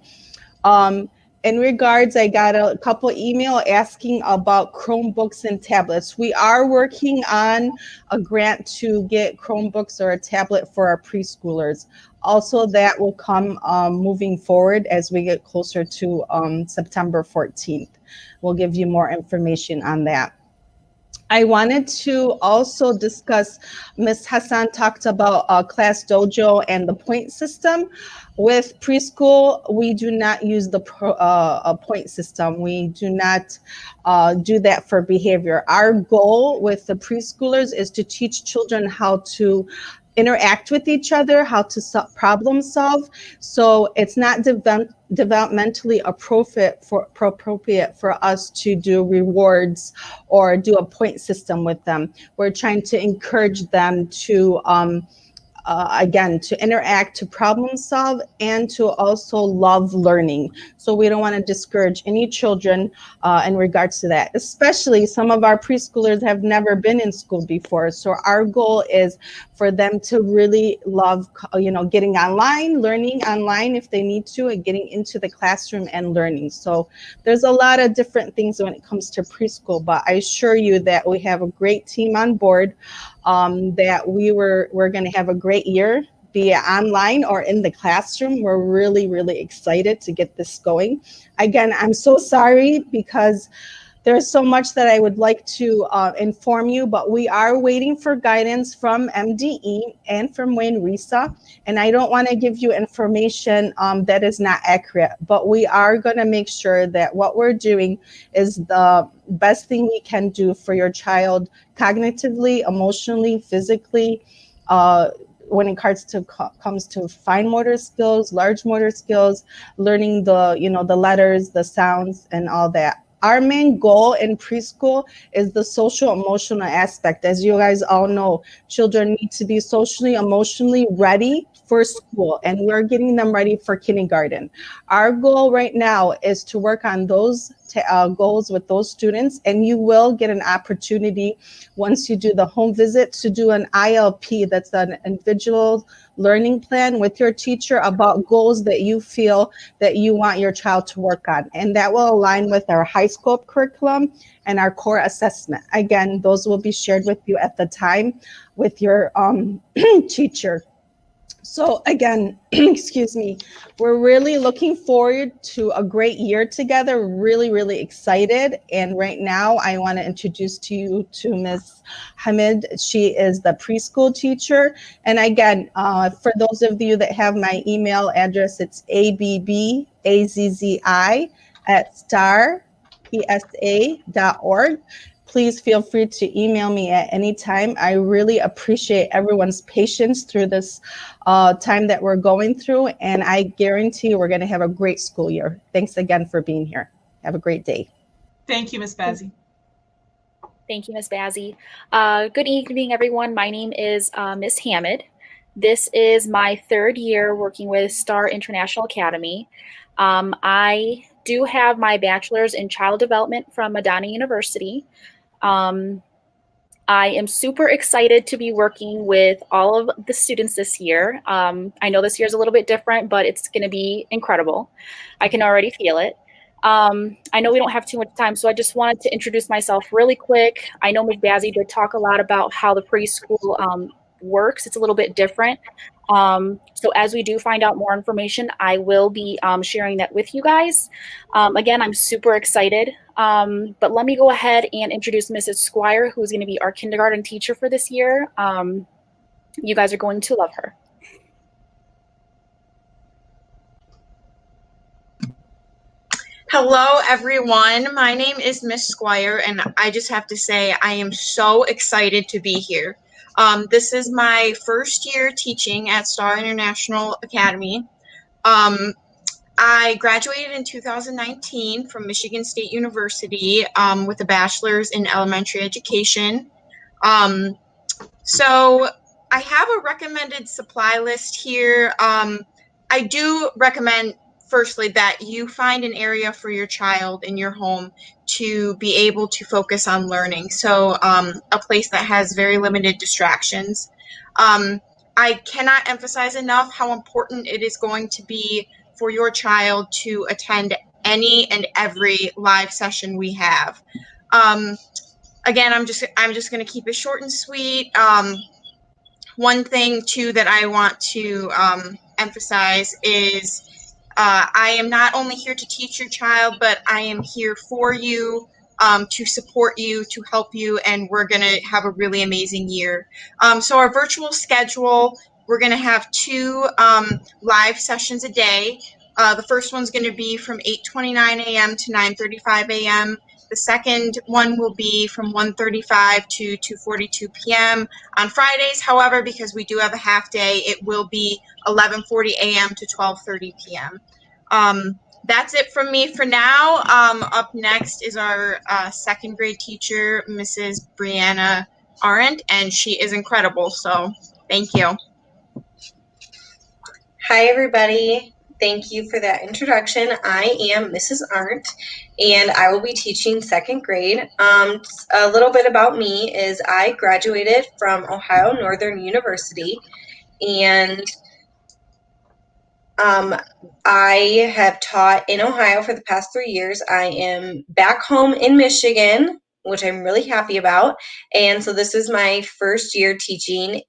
In regards, I got a couple email asking about Chromebooks and tablets. We are working on a grant to get Chromebooks or a tablet for our preschoolers. Also, that will come moving forward as we get closer to September 14th. We'll give you more information on that. I wanted to also discuss, Ms. Hassan talked about Class Dojo and the point system. With preschool, we do not use the point system. We do not do that for behavior. Our goal with the preschoolers is to teach children how to interact with each other, how to problem solve. So it's not developmentally appropriate for us to do rewards or do a point system with them. We're trying to encourage them to again, to interact, to problem solve, and to also love learning. So we don't want to discourage any children in regards to that. Especially some of our preschoolers have never been in school before. So our goal is for them to really love, getting online, learning online if they need to, and getting into the classroom and learning. So there's a lot of different things when it comes to preschool, but I assure you that we have a great team on board, that we're going to have a great year, be it online or in the classroom. We're really, really excited to get this going. Again, I'm so sorry because there's so much that I would like to inform you, but we are waiting for guidance from MDE and from Wayne Risa. And I don't want to give you information that is not accurate, but we are going to make sure that what we're doing is the best thing we can do for your child cognitively, emotionally, physically, when it comes to fine motor skills, large motor skills, learning the letters, the sounds, and all that. Our main goal in preschool is the social emotional aspect. As you guys all know, children need to be socially, emotionally ready for school, and we're getting them ready for kindergarten. Our goal right now is to work on those goals with those students, and you will get an opportunity once you do the home visit to do an ILP, that's an individual learning plan with your teacher about goals that you feel that you want your child to work on. And that will align with our high school curriculum and our core assessment. Again, those will be shared with you at the time with your teacher. So again, excuse me, we're really looking forward to a great year together. Really, really excited. And right now I want to introduce to you to Ms. Hamid. She is the preschool teacher. And again, for those of you that have my email address, it's abbazzi@starpsa.org. Please feel free to email me at any time. I really appreciate everyone's patience through this time that we're going through, and I guarantee we're going to have a great school year. Thanks again for being here. Have a great day. Thank you, Ms. Bazzi. Thank you, Ms. Bazzi. Good evening, everyone. My name is Ms. Hamid. This is my third year working with Star International Academy. I do have my bachelor's in child development from Madonna University. I am super excited to be working with all of the students this year. I know this year is a little bit different, but it's going to be incredible. I can already feel it. I know we don't have too much time, so I just wanted to introduce myself really quick. I know Ms. Bazzi did talk a lot about how the preschool works. It's a little bit different. So as we do find out more information, I will be sharing that with you guys. Again, I'm super excited. But let me go ahead and introduce Mrs. Squire, who's going to be our kindergarten teacher for this year. You guys are going to love her. Hello, everyone. My name is Miss Squire, and I just have to say I am so excited to be here. This is my first year teaching at Star International Academy. I graduated in 2019 from Michigan State University with a bachelor's in elementary education. So I have a recommended supply list here. I do recommend, firstly, that you find an area for your child in your home to be able to focus on learning. So a place that has very limited distractions. I cannot emphasize enough how important it is going to be for your child to attend any and every live session we have. Again, I'm just going to keep it short and sweet. One thing too that I want to emphasize is I am not only here to teach your child, but I am here for you, to support you, to help you, and we're going to have a really amazing year. So our virtual schedule, we're going to have 2 live sessions a day. The first one's going to be from 8:29 a.m. to 9:35 a.m. The second one will be from 1:35 to 2:42 p.m. On Fridays, however, because we do have a half day, it will be 11:40 a.m. to 12:30 p.m. That's it from me for now. Up next is our second grade teacher, Mrs. Brianna Arendt, and she is incredible. So thank you. Hi, everybody. Thank you for that introduction. I am Mrs. Arndt, and I will be teaching second grade. A little bit about me is I graduated from Ohio Northern University, and I have taught in Ohio for the past 3 years. I am back home in Michigan, which I'm really happy about. And so this is my first year teaching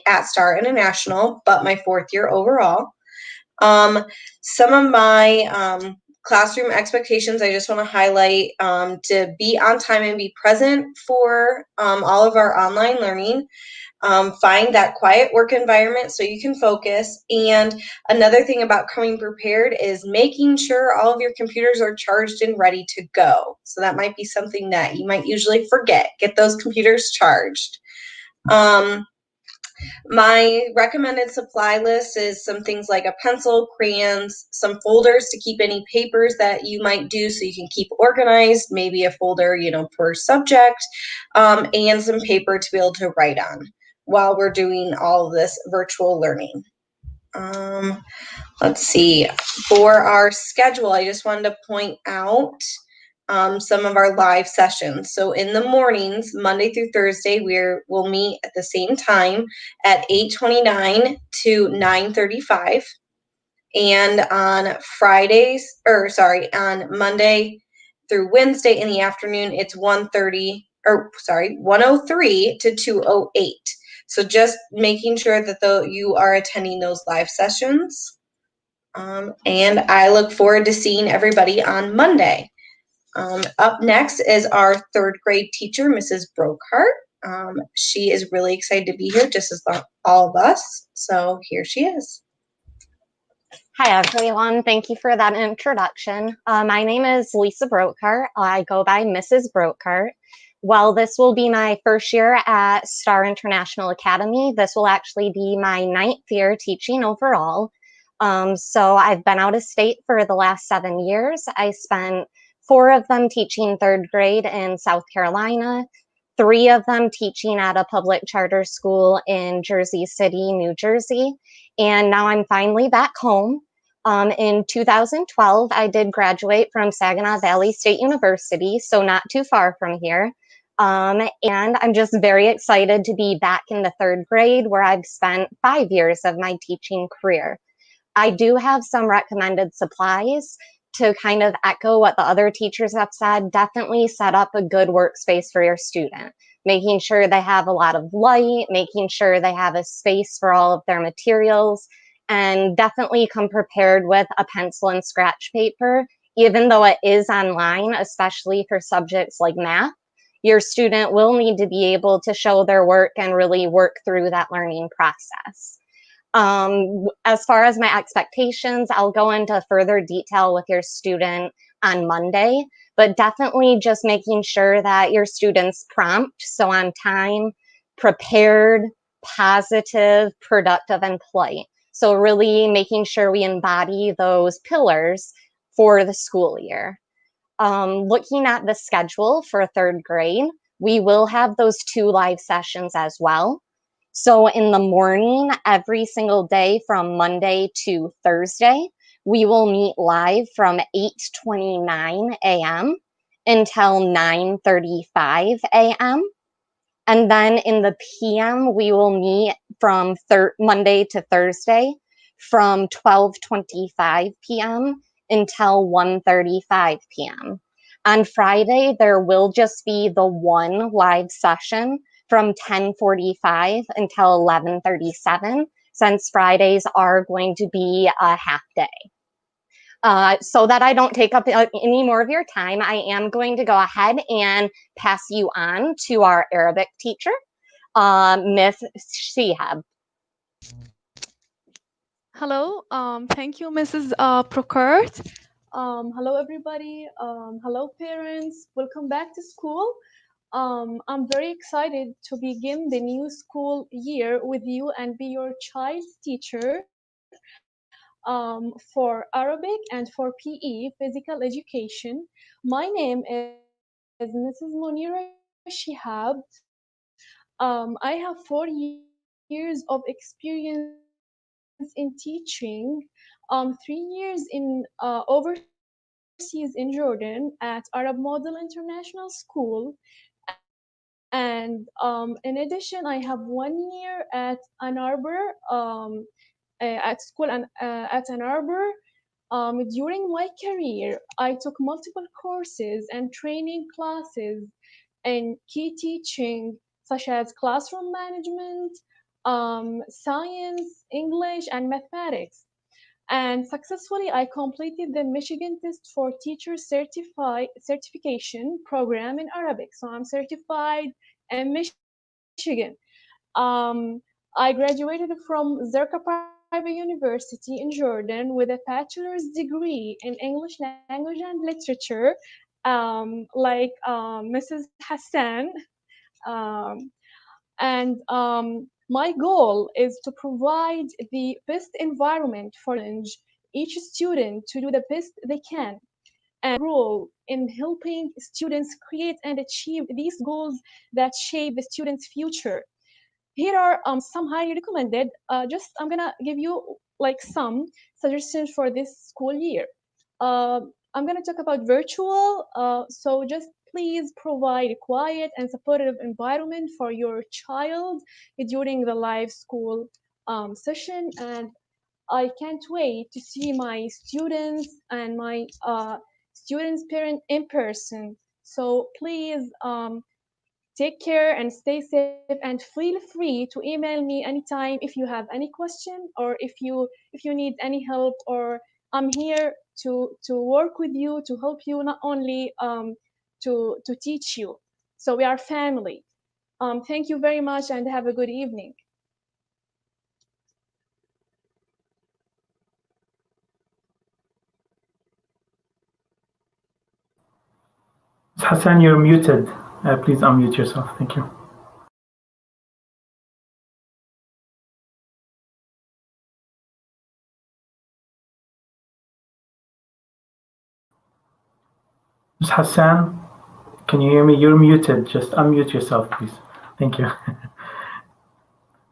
at Star International, but my fourth year overall. Some of my classroom expectations I just want to highlight to be on time and be present for all of our online learning. Find that quiet work environment so you can focus. And another thing about coming prepared is making sure all of your computers are charged and ready to go. So that might be something that you might usually forget. Get those computers charged. My recommended supply list is some things like a pencil, crayons, some folders to keep any papers that you might do so you can keep organized, maybe a folder, per subject, and some paper to be able to write on while we're doing all of this virtual learning. Let's see. For our schedule, I just wanted to point out some of our live sessions. So in the mornings, Monday through Thursday, we'll meet at the same time at 8:29 to 9:35. And on on Monday through Wednesday in the afternoon, it's 1:03 to 2:08. So just making sure that you are attending those live sessions. And I look forward to seeing everybody on Monday. Up next is our third grade teacher, Mrs. Brokehart. She is really excited to be here, just as all of us. So here she is. Hi, everyone. Thank you for that introduction. My name is Lisa Brokehart. I go by Mrs. Brokehart. Well, this will be my first year at Star International Academy. This will actually be my 9th year teaching overall. So I've been out of state for the last 7 years. I spent 4 of them teaching 3rd grade in South Carolina, 3 of them teaching at a public charter school in Jersey City, New Jersey. And now I'm finally back home. In 2012, I did graduate from Saginaw Valley State University, so not too far from here. And I'm just very excited to be back in the 3rd grade where I've spent 5 years of my teaching career. I do have some recommended supplies to kind of echo what the other teachers have said. Definitely set up a good workspace for your student, making sure they have a lot of light, making sure they have a space for all of their materials, and definitely come prepared with a pencil and scratch paper. Even though it is online, especially for subjects like math, your student will need to be able to show their work and really work through that learning process. As far as my expectations, I'll go into further detail with your student on Monday, but definitely just making sure that your student's prompt, so on time, prepared, positive, productive, and polite. So really making sure we embody those pillars for the school year. Looking at the schedule for 3rd grade, we will have those 2 live sessions as well. So in the morning, every single day from Monday to Thursday, we will meet live from 8:29 a.m. until 9:35 a.m. And then in the PM, we will meet from Monday to Thursday from 12:25 p.m. until 1:35 p.m. On Friday, there will just be the one live session from 10:45 until 11:37, since Fridays are going to be a half day. So that I don't take up any more of your time, I am going to go ahead and pass you on to our Arabic teacher, Miss Shihab. Hello, thank you, Mrs. Procurt. Hello, everybody. Hello, parents. Welcome back to school. I'm very excited to begin the new school year with you and be your child's teacher for Arabic and for PE, physical education. My name is Mrs. Munira Shihab. I have 4 years of experience in teaching, 3 years in overseas in Jordan at Arab Model International School, and in addition, I have 1 year at Ann Arbor, at school and at Ann Arbor. During my career, I took multiple courses and training classes in key teaching, such as classroom management, science, English, and mathematics. And successfully, I completed the Michigan Test for Teacher Certification program in Arabic. So I'm certified in Michigan. I graduated from Zerka Private University in Jordan with a bachelor's degree in English language and literature, like Mrs. Hassan. Um, and my goal is to provide the best environment for each student to do the best they can, and role in helping students create and achieve these goals that shape the student's future. Here are some highly recommended. Just I'm gonna give you like some suggestions for this school year. I'm gonna talk about virtual. So just please provide a quiet and supportive environment for your child during the live school session. And I can't wait to see my students and my students' parent in person. So please take care and stay safe, and feel free to email me anytime if you have any question, or if you need any help, or I'm here to work with you, to help you, not only to teach you. So we are family. Thank you very much and have a good evening. Hassan, you're muted. Please unmute yourself. Thank you. Ms. Hassan, can you hear me? You're muted. Just unmute yourself, please. Thank you.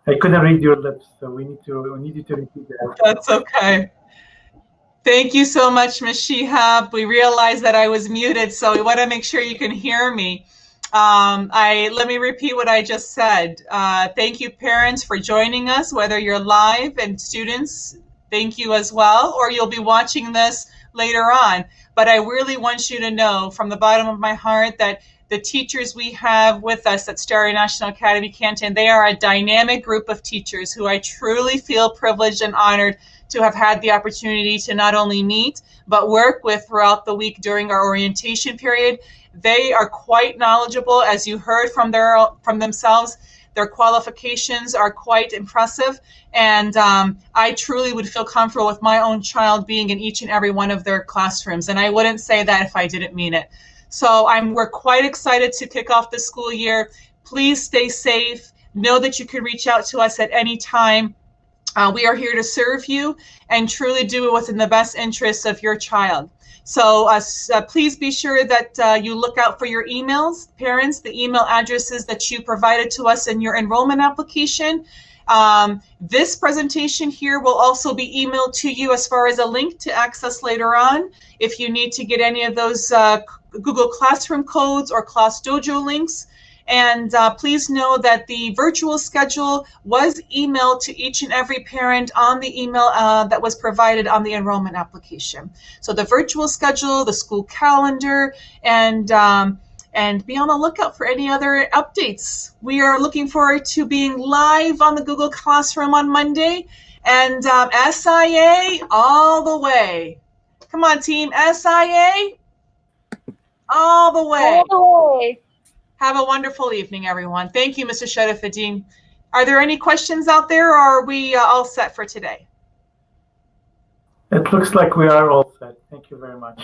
I couldn't read your lips, so we need you to repeat that. That's okay. Thank you so much, Ms. Shihab. We realized that I was muted, so we want to make sure you can hear me. Let me repeat what I just said. Thank you, parents, for joining us, whether you're live, and students, thank you as well, or you'll be watching this later on. But I really want you to know from the bottom of my heart that the teachers we have with us at Star National Academy Canton, they are a dynamic group of teachers who I truly feel privileged and honored to have had the opportunity to not only meet, but work with throughout the week during our orientation period. They are quite knowledgeable, as you heard from themselves. Their qualifications are quite impressive, and I truly would feel comfortable with my own child being in each and every one of their classrooms, and I wouldn't say that if I didn't mean it. So we're quite excited to kick off the school year. Please stay safe. Know that you can reach out to us at any time. We are here to serve you and truly do what's in the best interests of your child. So please be sure that you look out for your emails, parents, the email addresses that you provided to us in your enrollment application. This presentation here will also be emailed to you as far as a link to access later on. If you need to get any of those Google Classroom codes or Class Dojo links. And please know that the virtual schedule was emailed to each and every parent on the email that was provided on the enrollment application. So the virtual schedule, the school calendar, and be on the lookout for any other updates. We are looking forward to being live on the Google Classroom on Monday, and SIA all the way. Come on, team, SIA all the way. All the way. Have a wonderful evening, everyone. Thank you, Mr. Sharifuddin. Are there any questions out there, or are we all set for today? It looks like we are all set. Thank you very much.